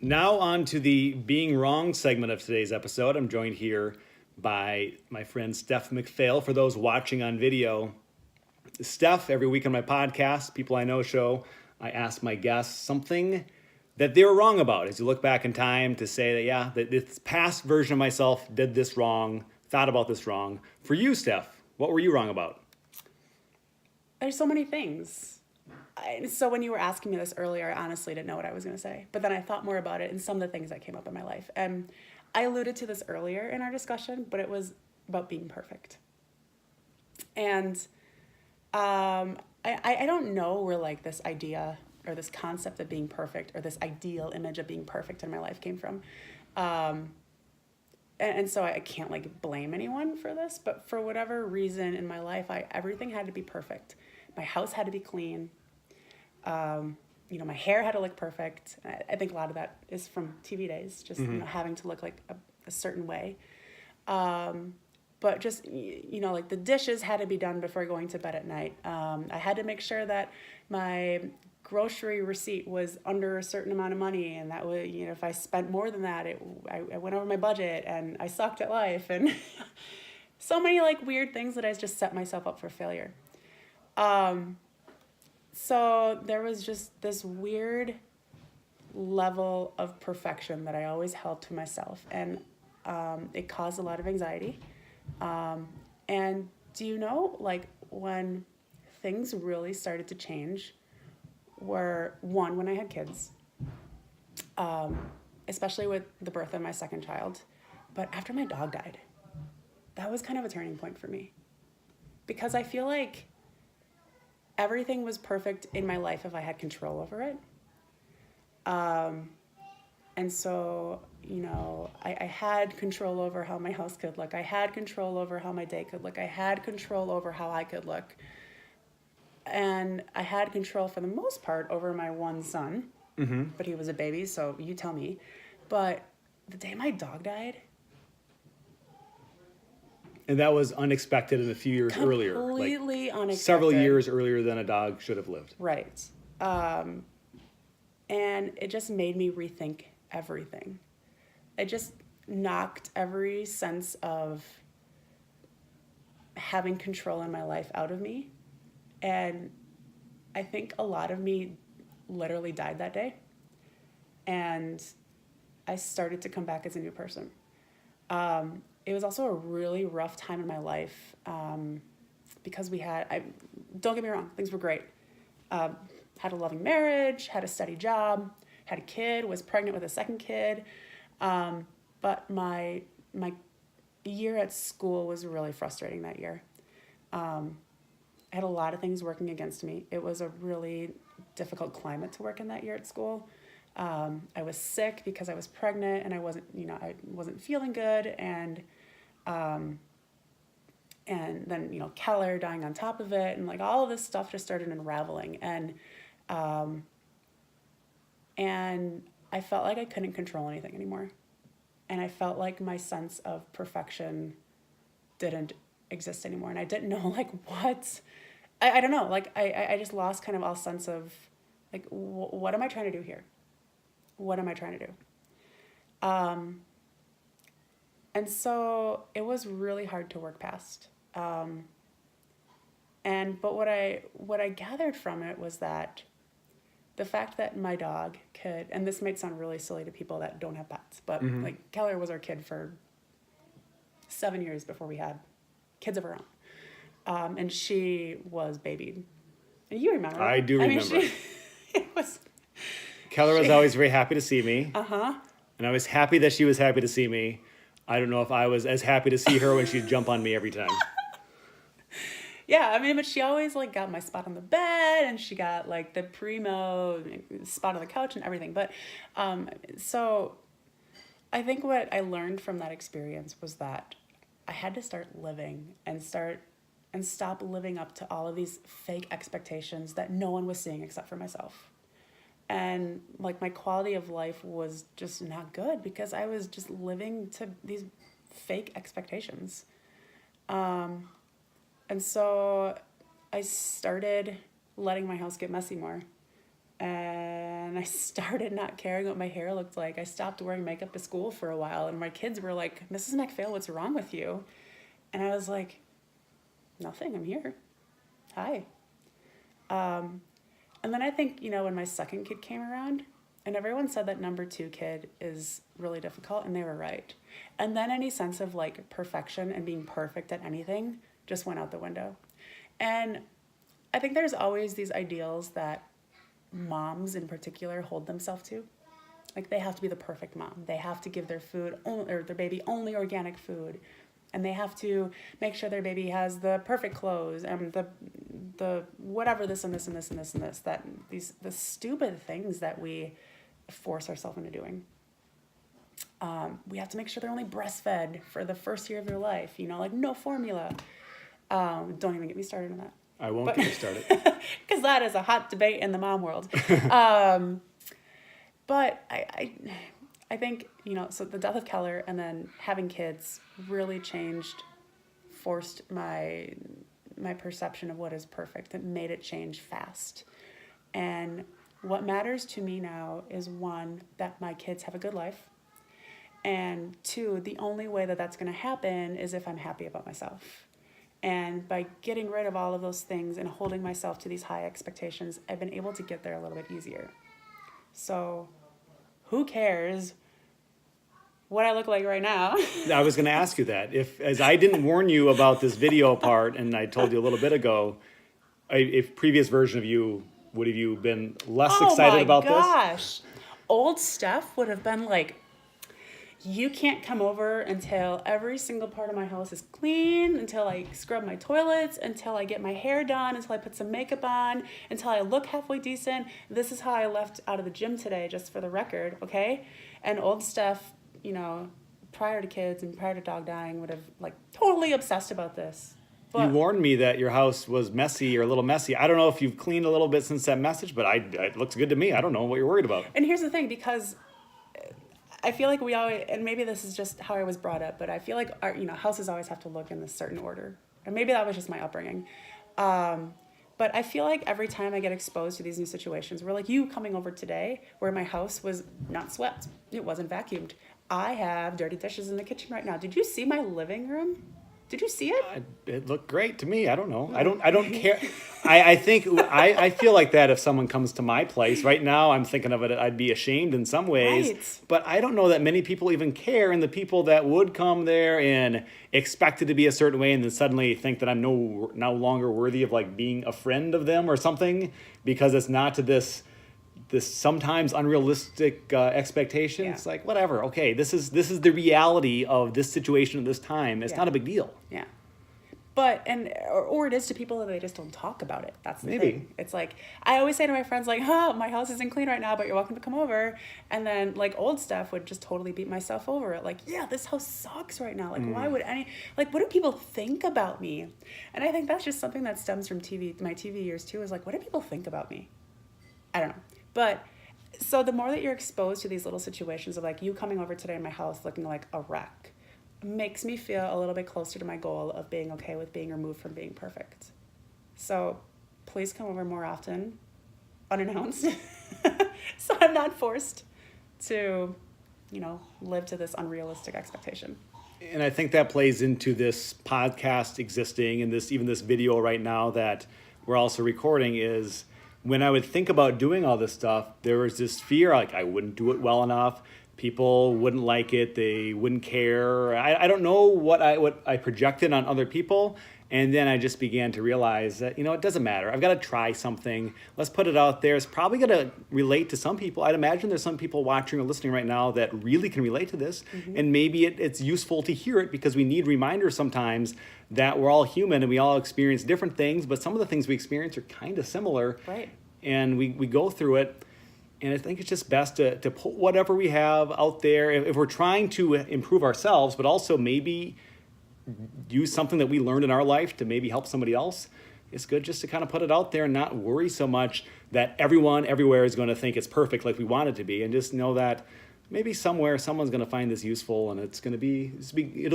Now on to the being wrong segment of today's episode. I'm joined here by my friend Steph MacPhail. For those watching on video, Steph, every week on my podcast, People I Know show, I ask my guests something that they were wrong about. As you look back in time to say that, yeah, that this past version of myself did this wrong, thought about this wrong. For you, Steph, what were you wrong about? There's so many things. So when you were asking me this earlier, I honestly didn't know what I was going to say. But then I thought more about it and some of the things that came up in my life. And I alluded to this earlier in our discussion, but it was about being perfect. And I don't know where like this idea or this concept of being perfect or this ideal image of being perfect in my life came from. And so I can't like blame anyone for this, but for whatever reason in my life, everything had to be perfect. My house had to be clean. My hair had to look perfect. I think a lot of that is from TV days, just having to look like a certain way. But just, like the dishes had to be done before going to bed at night. I had to make sure that my grocery receipt was under a certain amount of money, and that would, if I spent more than that, I went over my budget and I sucked at life, and so many like weird things that I just set myself up for failure. So there was just this weird level of perfection that I always held to myself, and it caused a lot of anxiety. And do you know, like, when things really started to change were, one, when I had kids, especially with the birth of my second child, but after my dog died, that was kind of a turning point for me, because I feel like everything was perfect in my life if I had control over it. And so, I had control over how my house could look. I had control over how my day could look. I had control over how I could look. And I had control for the most part over my one son, but he was a baby, so you tell me. But the day my dog died. And that was unexpected and a few years earlier. Completely unexpected. Several years earlier than a dog should have lived. Right. And it just made me rethink everything. It just knocked every sense of having control in my life out of me. And I think a lot of me literally died that day. And I started to come back as a new person. It was also a really rough time in my life because don't get me wrong, things were great. Had a loving marriage, had a steady job, had a kid, was pregnant with a second kid. But my year at school was really frustrating that year. I had a lot of things working against me. It was a really difficult climate to work in that year at school. I was sick because I was pregnant and I wasn't feeling good, and then Keller dying on top of it, and like all of this stuff just started unraveling, and I felt like I couldn't control anything anymore, and I felt like my sense of perfection didn't exist anymore, and I didn't know like what. I don't know, like I just lost kind of all sense of like what am I trying to do here? What am I trying to do? And so it was really hard to work past. But what I gathered from it was that the fact that my dog could, and this might sound really silly to people that don't have pets, but like Keller was our kid for 7 years before we had kids of our own. And she was babied. And you remember. I do remember. It was... Keller was always very happy to see me. Uh-huh. And I was happy that she was happy to see me. I don't know if I was as happy to see her when she'd jump on me every time. Yeah, but she always like got my spot on the bed, and she got like the primo spot on the couch and everything. But so I think what I learned from that experience was that I had to start living and stop living up to all of these fake expectations that no one was seeing except for myself. And like my quality of life was just not good because I was just living to these fake expectations. And so I started letting my house get messy more. and I started not caring what my hair looked like. I stopped wearing makeup to school for a while, and my kids were like, Mrs. MacPhail, what's wrong with you? And I was like, nothing, I'm here. Hi. And then I think, when my second kid came around, and everyone said that number 2 kid is really difficult, and they were right. And then any sense of like perfection and being perfect at anything just went out the window. And I think there's always these ideals that moms in particular hold themselves to. Like they have to be the perfect mom. They have to give their food or their baby only organic food. And they have to make sure their baby has the perfect clothes and the whatever this and this and this and this and this, that the stupid things that we force ourselves into doing. We have to make sure they're only breastfed for the first year of their life, like no formula. Don't even get me started on that. I won't get you started. Because that is a hot debate in the mom world. But I think, so the death of Keller and then having kids really forced my perception of what is perfect. It made it change fast. And what matters to me now is 1, that my kids have a good life. And 2, the only way that that's going to happen is if I'm happy about myself. And by getting rid of all of those things and holding myself to these high expectations, I've been able to get there a little bit easier. So who cares what I look like right now? I was going to ask you that. As I didn't warn you about this video part, and I told you a little bit ago, a previous version of you, would have you been less excited about this? Oh my gosh. Old Steph would have been like, you can't come over until every single part of my house is clean, until I scrub my toilets, until I get my hair done, until I put some makeup on, until I look halfway decent. This is how I left out of the gym today, just for the record, okay? And old Steph, prior to kids and prior to dog dying, would have like totally obsessed about this. But you warned me that your house was messy or a little messy. I don't know if you've cleaned a little bit since that message, but it looks good to me. I don't know what you're worried about. And here's the thing, because I feel like we always, and maybe this is just how I was brought up, but I feel like our, houses always have to look in this certain order. And maybe that was just my upbringing. But I feel like every time I get exposed to these new situations, we're like you coming over today where my house was not swept. It wasn't vacuumed. I have dirty dishes in the kitchen right now. Did you see my living room? Did you see it? It looked great to me. I don't know. I don't care. I think I feel like that if someone comes to my place right now, I'm thinking of it. I'd be ashamed in some ways, Right. But I don't know that many people even care. And the people that would come there and expect it to be a certain way, and then suddenly think that I'm no longer worthy of like being a friend of them or something because it's not to this sometimes unrealistic expectation. Yeah. It's like, whatever. Okay, this is the reality of this situation at this time. It's Yeah. not a big deal. Yeah. But, or it is to people that they just don't talk about it. That's the Maybe. thing. It's like, I always say to my friends, like, my house isn't clean right now, but you're welcome to come over. And then, like, old Steph would just totally beat myself over it. Like, yeah, this house sucks right now. Like, why would what do people think about me? And I think that's just something that stems from my TV years, too, is like, what do people think about me? I don't know. But, so the more that you're exposed to these little situations of, like, you coming over today in my house looking like a wreck, makes me feel a little bit closer to my goal of being okay with being removed from being perfect. So please come over more often, unannounced, so I'm not forced to, live to this unrealistic expectation. And I think that plays into this podcast existing and even this video right now that we're also recording is when I would think about doing all this stuff, there was this fear, like I wouldn't do it well enough. People wouldn't like it. They wouldn't care. I don't know what I projected on other people. And then I just began to realize that, it doesn't matter. I've got to try something. Let's put it out there. It's probably going to relate to some people. I'd imagine there's some people watching or listening right now that really can relate to this. Mm-hmm. And maybe it's useful to hear it because we need reminders sometimes that we're all human and we all experience different things. But some of the things we experience are kind of similar. Right. And we go through it. And I think it's just best to put whatever we have out there. If we're trying to improve ourselves, but also maybe use something that we learned in our life to maybe help somebody else, it's good just to kind of put it out there and not worry so much that everyone everywhere is going to think it's perfect like we want it to be. And just know that maybe somewhere someone's going to find this useful and it'll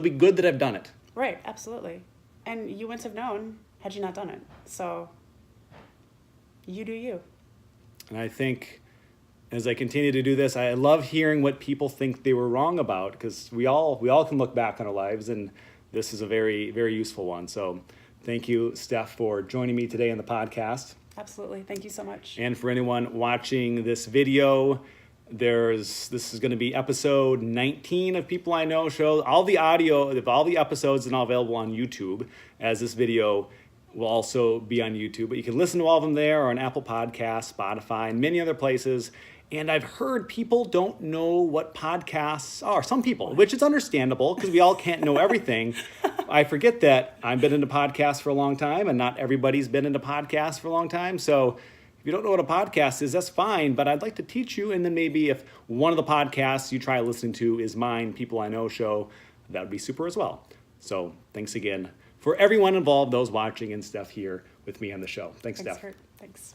be good that I've done it. Right, absolutely. And you wouldn't have known had you not done it. So you do you. And I think as I continue to do this, I love hearing what people think they were wrong about, because we all can look back on our lives, and this is a very, very useful one. So thank you, Steph, for joining me today on the podcast. Absolutely. Thank you so much. And for anyone watching this video, this is going to be episode 19 of People I Know Show. All the audio of all the episodes are now available on YouTube, as this video will also be on YouTube. But you can listen to all of them there, or on Apple Podcasts, Spotify, and many other places. And I've heard people don't know what podcasts are. Some people, which is understandable, because we all can't know everything. I forget that I've been into podcasts for a long time, and not everybody's been into podcasts for a long time. So if you don't know what a podcast is, that's fine, but I'd like to teach you. And then maybe if one of the podcasts you try listening to is mine, People I Know Show, that would be super as well. So thanks again for everyone involved, those watching, and Steph here with me on the show. Thanks, Steph. Thanks.